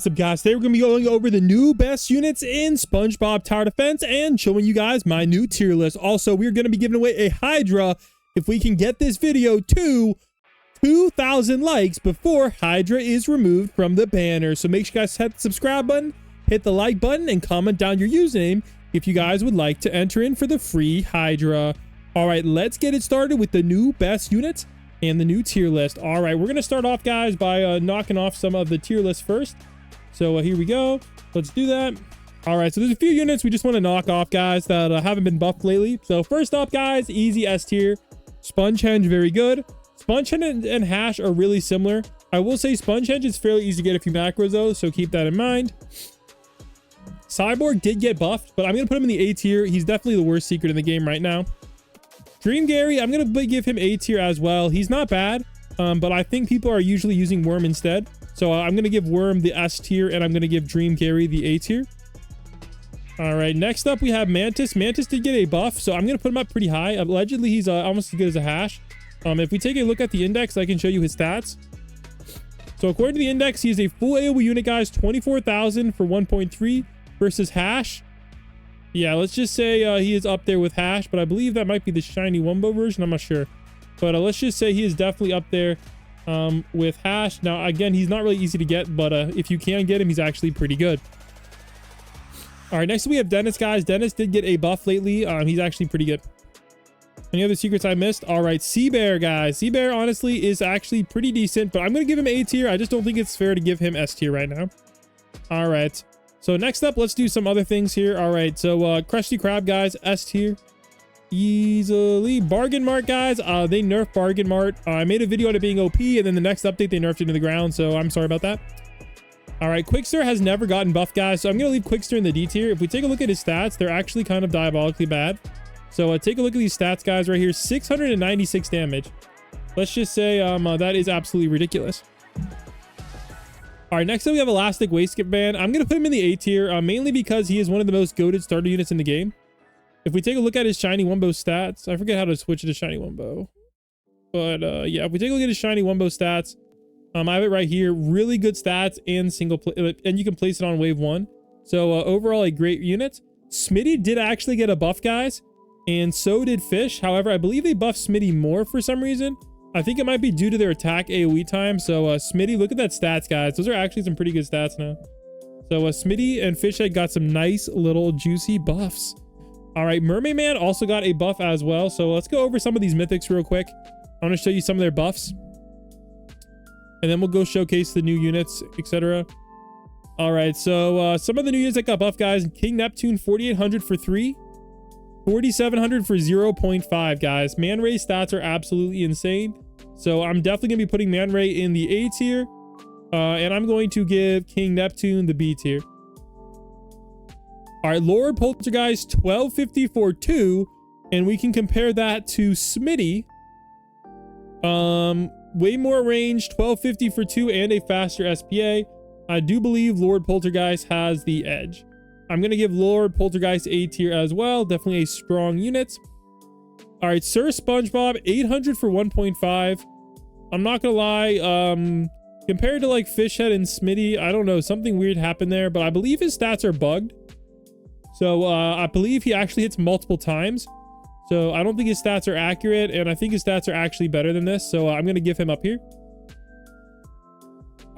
What's up, guys? Today we're going to be going over the new best units in Spongebob Tower Defense and showing you guys my new tier list. Also, we're going to be giving away a HYDRA if we can get this video to 2,000 likes before HYDRA is removed from the banner. So make sure you guys hit the subscribe button, hit the like button, and comment down your username if you guys would like to enter in for the free HYDRA. All right, let's get it started with the new best units and the new tier list. All right, we're going to start off, guys, by knocking off some of the tier list first. So here we go. Let's do that. All right, so there's a few units we just want to knock off, guys, that haven't been buffed lately. So first up, guys, easy S tier. Spongehenge, very good. Spongehenge and Hash are really similar. I will say Spongehenge is fairly easy to get a few macros, though, so keep that in mind. Cyborg did get buffed, but I'm going to put him in the A tier. He's definitely the worst secret in the game right now. Dream Gary, I'm going to give him A tier as well. He's not bad, but I think people are usually using Worm instead. So I'm going to give Worm the S tier, and I'm going to give Dream Gary the A tier. All right, next up we have Mantis. Mantis did get a buff, so I'm going to put him up pretty high. Allegedly, he's almost as good as a Hash. If we take a look at the index, I can show you his stats. So according to the index, he is a full AoE unit, guys, 24,000 for 1.3 versus Hash. Yeah, let's just say he is up there with Hash, but I believe that might be the shiny Wumbo version. I'm not sure. But let's just say he is definitely up there with Hash. Now, again, he's not really easy to get, but if you can get him, he's actually pretty good. All right, next we have Dennis, guys. Dennis did get a buff lately. He's actually pretty good. Any other secrets I missed? All right, Sea Bear, guys. Sea Bear, honestly, is actually pretty decent, but I'm going to give him A tier. I just don't think it's fair to give him S tier right now. All right. So next up, let's do some other things here. All right, so Krusty Krab, guys, S tier. Easily. Bargain Mart, guys, they nerfed Bargain Mart. I made a video on it being OP, and then the next update, they nerfed it into the ground, so I'm sorry about that. All right, Quickster has never gotten buffed, guys, so I'm going to leave Quickster in the D tier. If we take a look at his stats, they're actually kind of diabolically bad. So take a look at these stats, guys, right here. 696 damage. Let's just say that is absolutely ridiculous. All right, next up we have Elastic Waistband. I'm going to put him in the A tier, mainly because he is one of the most goated starter units in the game. If we take a look at his Shiny Wumbo stats, I forget how to switch to Shiny Wumbo. But yeah, if we take a look at his Shiny Wumbo stats, I have it right here. Really good stats and and you can place it on wave 1. So overall, a great unit. Smitty did actually get a buff, guys, and so did Fish. However, I believe they buffed Smitty more for some reason. I think it might be due to their attack AoE time. So Smitty, look at that stats, guys. Those are actually some pretty good stats now. So Smitty and Fishhead got some nice little juicy buffs. All right, Mermaid Man also got a buff as well. So let's go over some of these mythics real quick. I want to show you some of their buffs, and then we'll go showcase the new units, etc. All right, so some of the new units that got buff, guys. King Neptune, 4,800 for 3. 4,700 for 0.5, guys. Man Ray stats are absolutely insane. So I'm definitely going to be putting Man Ray in the A tier. And I'm going to give King Neptune the B tier. All right, Lord Poltergeist, 1,250 for 2. And we can compare that to Smitty. Way more range, 1,250 for 2 and a faster SPA. I do believe Lord Poltergeist has the edge. I'm going to give Lord Poltergeist A tier as well. Definitely a strong unit. All right, Sir Spongebob, 800 for 1.5. I'm not going to lie. Compared to like Fishhead and Smitty, I don't know. Something weird happened there, but I believe his stats are bugged. So I believe he actually hits multiple times. So I don't think his stats are accurate, and I think his stats are actually better than this. So I'm going to give him up here.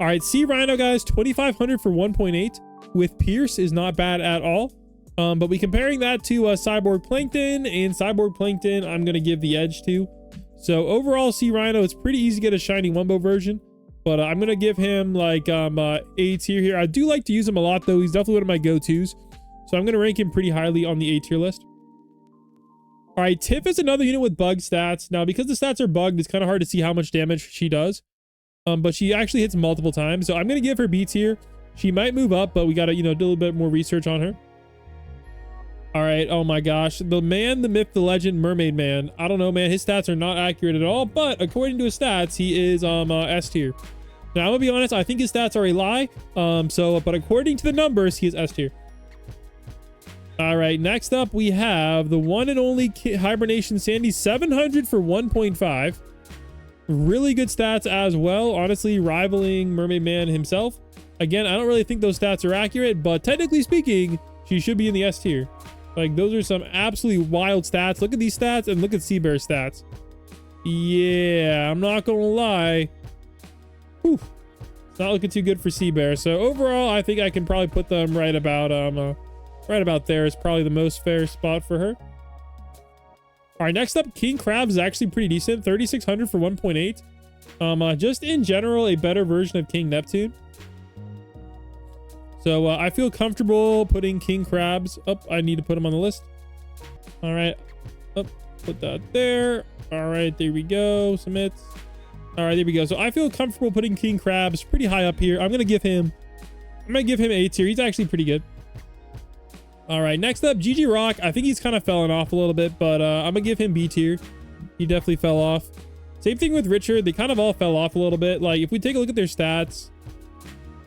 All right, Sea Rhino, guys, 2,500 for 1.8. With Pierce is not bad at all. But we comparing that to Cyborg Plankton, and Cyborg Plankton I'm going to give the edge to. So overall, Sea Rhino, it's pretty easy to get a shiny Wumbo version, but I'm going to give him like A tier here. I do like to use him a lot, though. He's definitely one of my go-tos, so I'm going to rank him pretty highly on the A tier list. All right, Tiff is another unit with bug stats. Now, because the stats are bugged, it's kind of hard to see how much damage she does, but she actually hits multiple times, so I'm going to give her B tier. She might move up, but we got to, do a little bit more research on her. All right. Oh my gosh. The man, the myth, the legend, Mermaid Man. I don't know, man. His stats are not accurate at all, but according to his stats, he is S tier. Now, I'm going to be honest. I think his stats are a lie. But according to the numbers, he is S tier. All right. Next up, we have the one and only Hibernation Sandy, 700 for 1.5. Really good stats as well. Honestly, rivaling Mermaid Man himself. Again, I don't really think those stats are accurate, but technically speaking, she should be in the S tier. Like, those are some absolutely wild stats. Look at these stats and look at Sea Bear's stats. Yeah, I'm not gonna lie. Whew. It's not looking too good for Sea Bear. So overall, I think I can probably put them right about there is probably the most fair spot for her. All right, next up, King Crabs is actually pretty decent. 3,600 for 1.8. Just in general, a better version of King Neptune. So I feel comfortable putting King Crabs up. I need to put him on the list. All right, up, put that there. All right, there we go. Submit. All right, there we go. So I feel comfortable putting King Crabs pretty high up here. I'm gonna give him A tier. He's actually pretty good. All right, next up, GG Rock. I think he's kind of fallen off a little bit, but I'm gonna give him B tier. He definitely fell off. Same thing with Richard. They kind of all fell off a little bit. Like, if we take a look at their stats,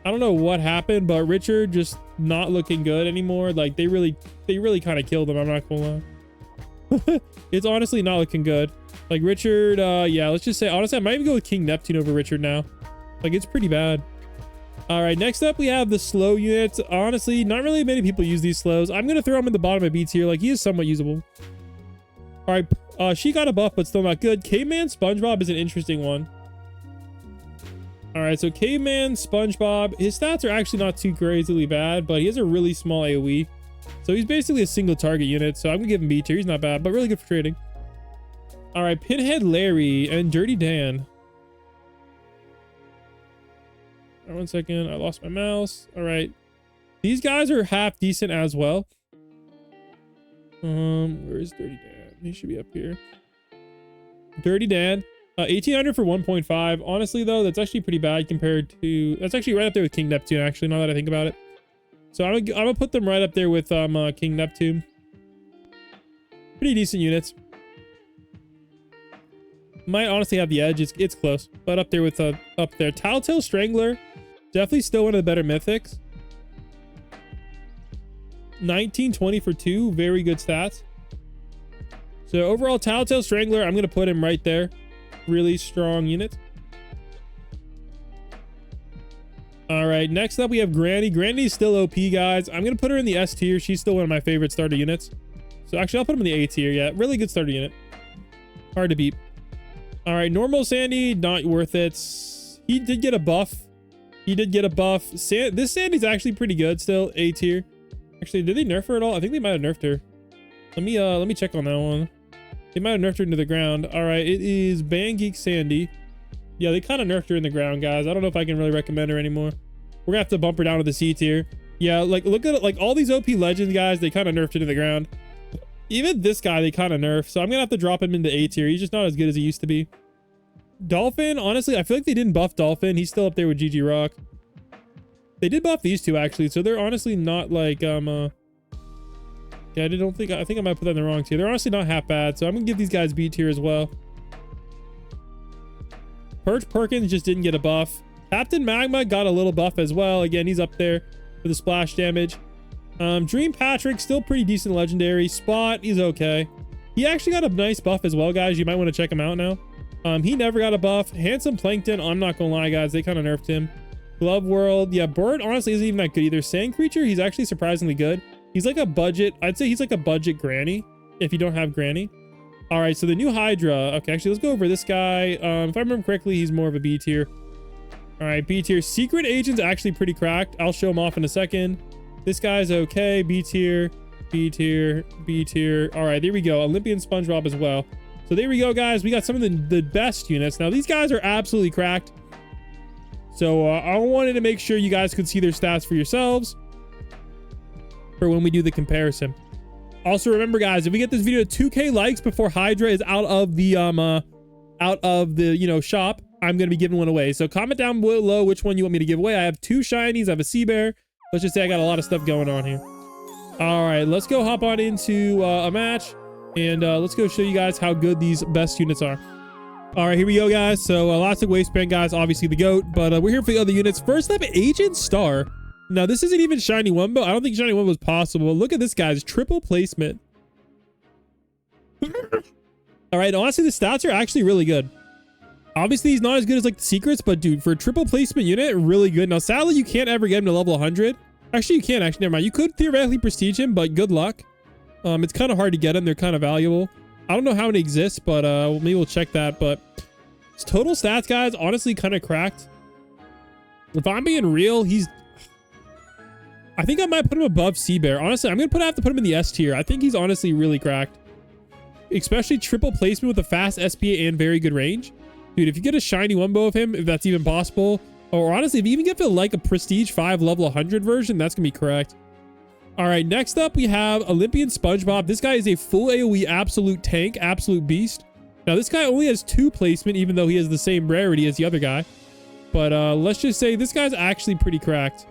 I don't know what happened, but Richard just not looking good anymore. Like, they really kind of killed him. I'm not gonna lie. It's honestly not looking good. Like, Richard, yeah, let's just say, honestly, I might even go with King Neptune over Richard now. Like, it's pretty bad. All right, next up, we have the slow units. Honestly, not really many people use these slows. I'm going to throw him in the bottom of B tier. Like, he is somewhat usable. All right, she got a buff, but still not good. Caveman Spongebob is an interesting one. All right, so Caveman Spongebob, his stats are actually not too crazily bad, but he has a really small AoE. So he's basically a single target unit. So I'm going to give him B tier. He's not bad, but really good for trading. All right, Pinhead Larry and Dirty Dan. All right, 1 second. I lost my mouse. All right. These guys are half decent as well. Where is Dirty Dan? He should be up here. Dirty Dan. 1,800 for 1.5. Honestly, though, that's actually pretty bad compared to... That's actually right up there with King Neptune, actually, now that I think about it. So I'm gonna put them right up there with King Neptune. Pretty decent units. Might honestly have the edge. It's close, but up there with up there. Tattletale Strangler, definitely still one of the better mythics. 1920 for 2, very good stats. So overall, Tattletale Strangler, I'm gonna put him right there. Really strong unit. All right, next up we have Granny. Granny's still OP, guys. I'm gonna put her in the S tier. She's still one of my favorite starter units. So actually, I'll put him in the A tier. Yeah, really good starter unit. Hard to beat. All right, normal Sandy, not worth it. He did get a buff. This Sandy's actually pretty good still. A tier. Actually, did they nerf her at all? I think they might have nerfed her. Let me check on that one. They might have nerfed her into the ground. All right, it is Bang Geek Sandy. Yeah, they kind of nerfed her in the ground, guys. I don't know if I can really recommend her anymore. We're gonna have to bump her down to the C tier. Yeah, like look at it, like all these OP legends, guys, they kind of nerfed it in the ground. Even this guy, they kind of nerfed. So I'm gonna have to drop him into A tier. He's just not as good as he used to be. Dolphin, honestly, I feel like they didn't buff Dolphin. He's still up there with GG Rock. They did buff these two, actually. So they're honestly not like, yeah, I think I might put that in the wrong tier. They're honestly not half bad. So I'm gonna give these guys B tier as well. Perch Perkins just didn't get a buff. Captain Magma got a little buff as well. Again, he's up there for the splash damage. Dream Patrick, still pretty decent legendary. Spot, he's okay. He actually got a nice buff as well, guys. You might want to check him out now. He never got a buff. Handsome Plankton, I'm not gonna lie, guys, they kind of nerfed him. Glove World, yeah, Bird honestly isn't even that good either. Sand Creature, he's actually surprisingly good. He's like a budget, I'd say he's like a budget Granny if you don't have Granny. All right, so the new Hydra. Okay, actually, let's go over this guy. If I remember correctly, he's more of a B tier. All right, B tier. Secret Agent's actually pretty cracked. I'll show him off in a second. This guy's okay. B tier, B tier, B tier. All right, there we go. Olympian Spongebob as well. So there we go, guys. We got some of the best units. Now, these guys are absolutely cracked. So I wanted to make sure you guys could see their stats for yourselves for when we do the comparison. Also, remember, guys, if we get this video to 2K likes before HYDRA is out of the shop, I'm going to be giving one away. So comment down below which one you want me to give away. I have 2 shinies. I have a sea bear. Let's just say I got a lot of stuff going on here. All right, let's go hop on into a match. And let's go show you guys how good these best units are. All right, here we go, guys. So Elastic Waistband, guys, obviously the GOAT. But we're here for the other units. First up, Agent Star. Now, this isn't even Shiny Wumbo. I don't think Shiny Wumbo is possible. Look at this, guys. Triple placement. All right, honestly, the stats are actually really good. Obviously, he's not as good as like the secrets, but dude, for a triple placement unit, really good. Now, sadly, you can't ever get him to level 100. Actually, you can't. Actually, never mind. You could theoretically prestige him, but good luck. It's kind of hard to get them. They're kind of valuable. I don't know how many exist, but maybe we'll check that. But his total stats, guys, honestly kind of cracked. If I'm being real, I think I might put him above Sea Bear. Honestly, I'm going to have to put him in the S tier. I think he's honestly really cracked. Especially triple placement with a fast SPA and very good range. Dude, if you get a shiny Wumbo of him, if that's even possible, or honestly, if you even get to like a Prestige 5 level 100 version, that's going to be correct. All right, next up, we have Olympian Spongebob. This guy is a full AoE absolute tank, absolute beast. Now, this guy only has 2 placement, even though he has the same rarity as the other guy. But let's just say this guy's actually pretty cracked.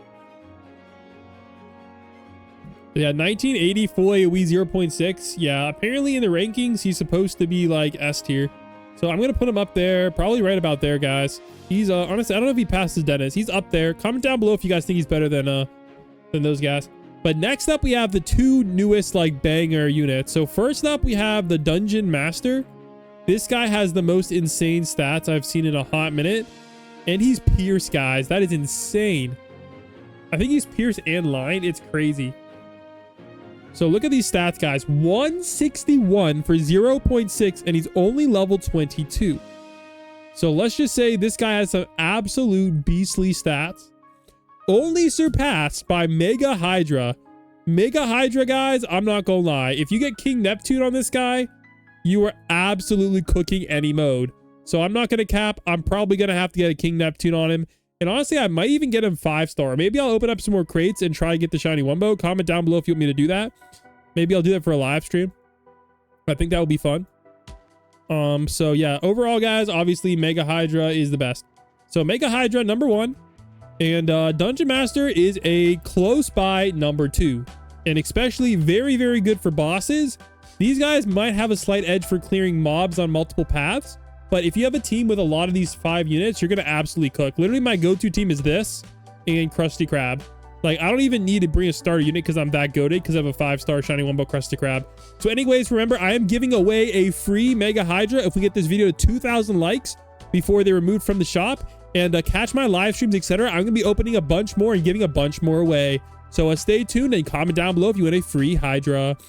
Yeah, 1980 full AoE 0.6. Yeah, apparently in the rankings, he's supposed to be like S tier. So I'm going to put him up there, probably right about there, guys. He's honestly, I don't know if he passes Dennis. He's up there. Comment down below if you guys think he's better than those guys. But next up, we have the 2 newest like banger units. So first up, we have the Dungeon Master. This guy has the most insane stats I've seen in a hot minute. And he's Pierce, guys. That is insane. I think he's Pierce and Line. It's crazy. So look at these stats, guys. 161 for 0.6, and he's only level 22. So let's just say this guy has some absolute beastly stats. Only surpassed by Mega HYDRA. Mega HYDRA, guys, I'm not gonna lie. If you get King Neptune on this guy, you are absolutely cooking any mode. So I'm not gonna cap. I'm probably gonna have to get a King Neptune on him. And honestly, I might even get him 5-star. Maybe I'll open up some more crates and try to get the shiny Wumbo. Comment down below if you want me to do that. Maybe I'll do that for a live stream. I think that would be fun. So yeah, overall, guys, obviously Mega HYDRA is the best. So Mega HYDRA, number 1. And Dungeon Master is a close by number 2. And especially very, very good for bosses. These guys might have a slight edge for clearing mobs on multiple paths. But if you have a team with a lot of these 5 units, you're going to absolutely cook. Literally, my go-to team is this and Krusty Krab. Like, I don't even need to bring a starter unit because I'm that goated because I have a 5-star shiny Wumbo Krusty Krab. So anyways, remember, I am giving away a free Mega HYDRA if we get this video to 2,000 likes before they're removed from the shop. And catch my live streams, etc. I'm going to be opening a bunch more and giving a bunch more away. So stay tuned and comment down below if you want a free HYDRA.